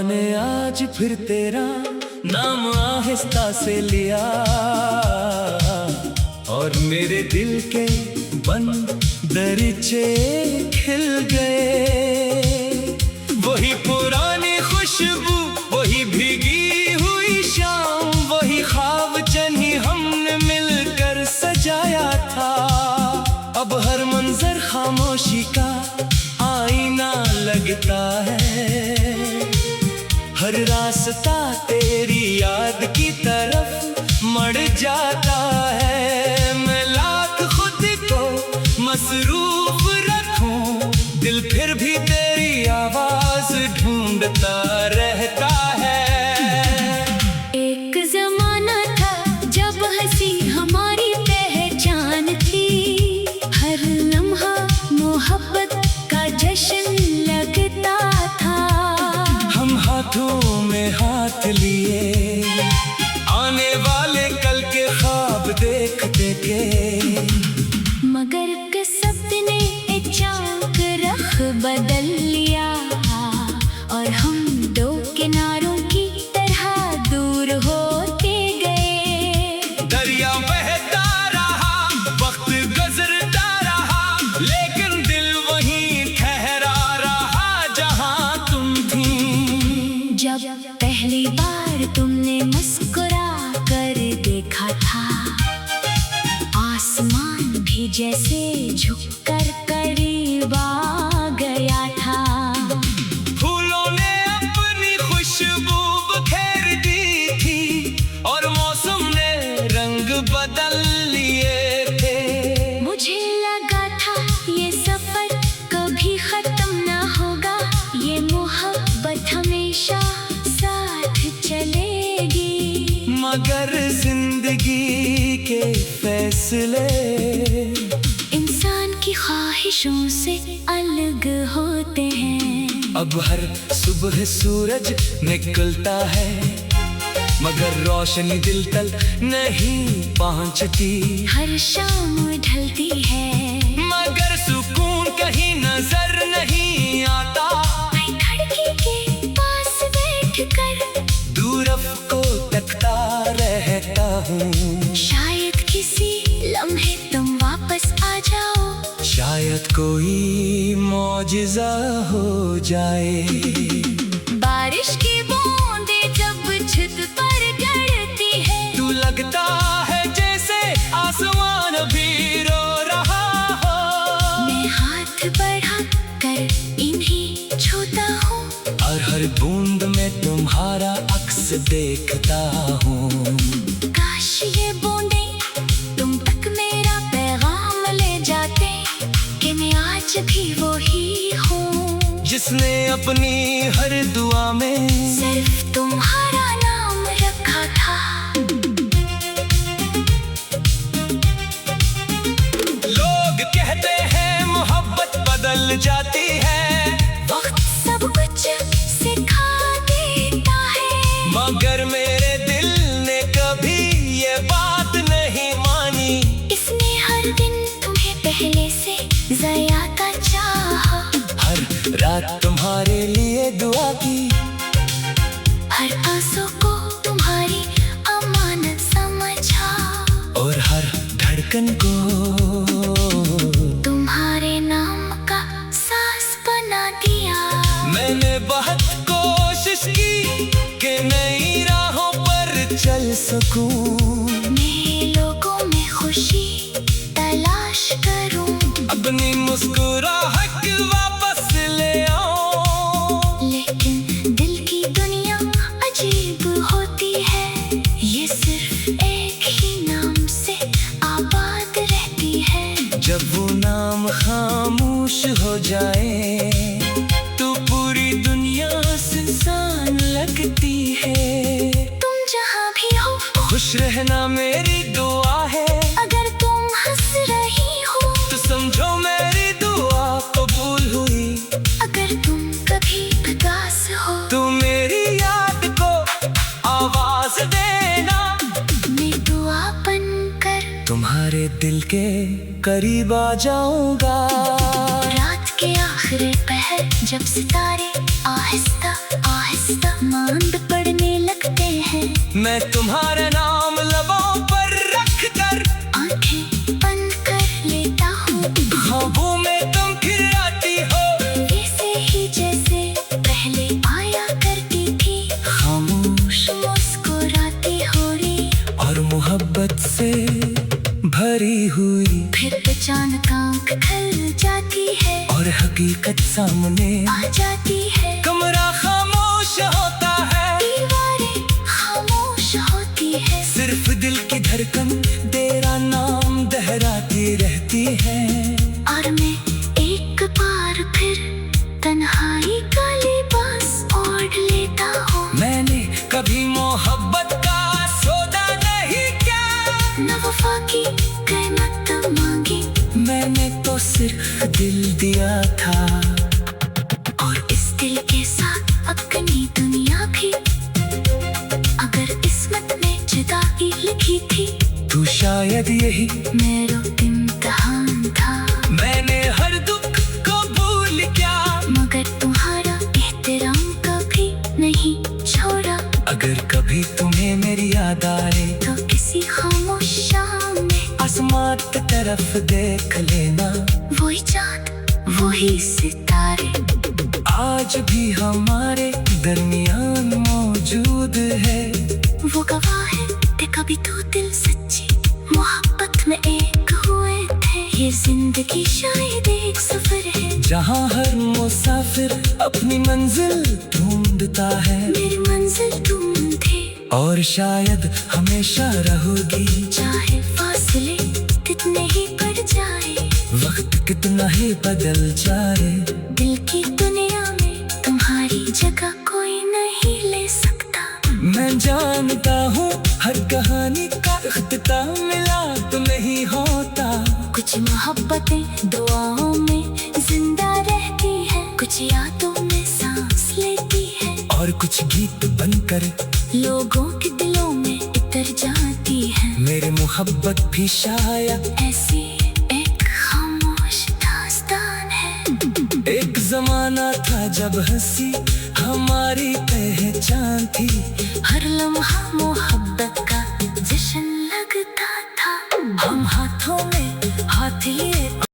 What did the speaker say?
ने आज फिर तेरा नाम आहिस्ता से लिया और मेरे दिल के बंद दरीचे खिल गए। वही पुरानी खुशबू, वही भीगी हुई शाम, वही ख्वाब जन्ही हमने मिलकर सजाया था। अब हर मंजर खामोशी का आईना लगता है, हर रास्ता तेरी याद की तरफ मड़ जाता है। मैं लाख खुद को मसरूफ रखूं, दिल फिर भी तेरी आवाज ढूंढता रहता है। एक जमाना था जब हंसी हमारी पहचान थी, हर लम्हा मोहब्बत का जश्न लगता था। हम हाथों में हाथ लिए आने वाले कल के ख्वाब देखते थे, मगर किस्मत ने अचानक रख बदल लिया और हम दो किनारों की तरह दूर होते गए। दरिया बहता रहा, वक्त गुजरता रहा, लेकिन दिल वहीं ठहरा रहा जहां तुम थी। जब पहली बार तुमने मुस्कुरा कर देखा था, आसमान भी जैसे झुककर करीब आ गया था। फूलों ने अपनी खुशबू बखेर दी थी और मौसम ने रंग बदल लिए थे। मुझे लगा था ये सफर कभी खत्म ना होगा, ये मोहब्बत हमेशा साथ चलेगी। मगर जिंदगी के फैसले इंसान की ख्वाहिशों से अलग होते हैं। अब हर सुबह सूरज निकलता है, मगर रोशनी दिल तक नहीं पहुंचती। हर शाम ढलती है, मगर सुकून कहीं नजर नहीं आता। मैं खिड़की के पास बैठकर दूर को तकता रहता हूँ, शायद किसी लम्हे तुम वापस आ जाओ, शायद कोई मौजिज़ा हो जाए। बारिश की बूंदें जब छत पर गिरती है, तू लगता है जैसे आसमान भी रो रहा हो। मैं हाथ बढ़ा कर इन्हीं छूता हूँ और हर बूंद में तुम्हारा अक्स देखता हूँ। काश ये बूंदें तुम तक मेरा पैगाम ले जाते कि मैं आज भी वही हूँ, जिसने अपनी हर दुआ में सिर्फ तुम्हारा नाम रखा था। लोग कहते हैं मोहब्बत बदल जाती है, वक्त सब कुछ सिखा देता है, मगर मेरे दिल ने कभी ये बात नहीं मानी। इसने हर दिन तुम्हें पहले से ज्यादा चाहा, हर रात तुम्हारे लिए दुआ की, हर आंसू को तुम्हारी अमानत समझा, और हर धड़कन को तुम्हारे नाम का सांस बना दिया। मैंने बहुत कोशिश की कि नई राहों पर चल सकूं, नए लोगों में खुशी तलाश करूं, अपनी मुस्कुराहट वापस ले आऊं। लेकिन दिल की दुनिया अजीब होती है, ये सिर्फ एक ही नाम से आबाद रहती है। जब वो नाम खामोश हो जाए तो पूरी दुनिया सुनसान लगती है। तुम जहाँ भी हो खुश रहना मेरी दुआ है, अगर तुम हंस रही हो तो समझो मेरी दुआ कबूल हुई। अगर तुम कभी उदास हो तू मेरी याद को आवाज देना, मैं दुआ बनकर तुम्हारे दिल के करीब आ जाऊंगा। रात के आखिरी पहर जब सितारे आहिस्ता आहिस्ता मांद पड़ने लगते हैं। मैं तुम्हारा नाम लबों पर रख कर आंखें बंद कर लेता हूँ। ख्वाबों में तुम फिर आती हो, वैसे ही जैसे पहले आया करती थी। खामोश मुस्कुराती हो री और मोहब्बत से भरी हुई। फिर अचानक आंख खुल जाती है और हकीकत सामने आ जाती है। कमरा खामोश होता है, दीवारें खामोश होती है। सिर्फ दिल की धड़कन तेरा नाम दोहराती रहती है। और मैं एक बार फिर तन्हाई का लिबास ओढ़ लेता हूँ। मैंने कभी मोहब्बत का सौदा नहीं किया, न वफा की कीमत मांगी, मैंने तो सिर्फ दिल दिया था। और इस दिल के साथ अपनी दुनिया भी। अगर किस्मत में जुदाई लिखी थी तू शायद यही मेरा इम्तिहान था। मैंने हर दुख को भूल गया, मगर तुम्हारा एहतराम कभी नहीं छोड़ा। अगर कभी तुम्हें मेरी याद आए तो किसी खामोश शाम में आसमान की तरफ देख लेना। वही चाँद वही सितारे आज भी हमारे दरमियान मौजूद है। वो गवाह है कि कभी तो दिल सच्ची मोहब्बत में एक हुए थे। ये जिंदगी शायद एक सफर है जहाँ हर मुसाफिर अपनी मंजिल ढूंढता है। मेरी मंजिल तुम थे और शायद हमेशा रहोगी, चाहे फासले कितने ही बढ़ जाए, वक्त कितना ही बदल जाए। दिल की दुनिया में तुम्हारी जगह कोई नहीं ले सकता। मैं जानता हूँ हर कहानी का इख्तिताम मिला तो नहीं होता। कुछ मोहब्बतें दुआओं में जिंदा रहती है, कुछ यादों में सांस लेती है, और कुछ गीत बनकर लोगों के दिलों में उतर जाती है। मेरी मोहब्बत भी शायद ऐसी एक खामोश दास्तान है। एक जमाना था जब हंसी हमारी पहचान थी। हर लम्हा मोहब्बत का जश्न लगता था। हम हाथों में हाथ लिए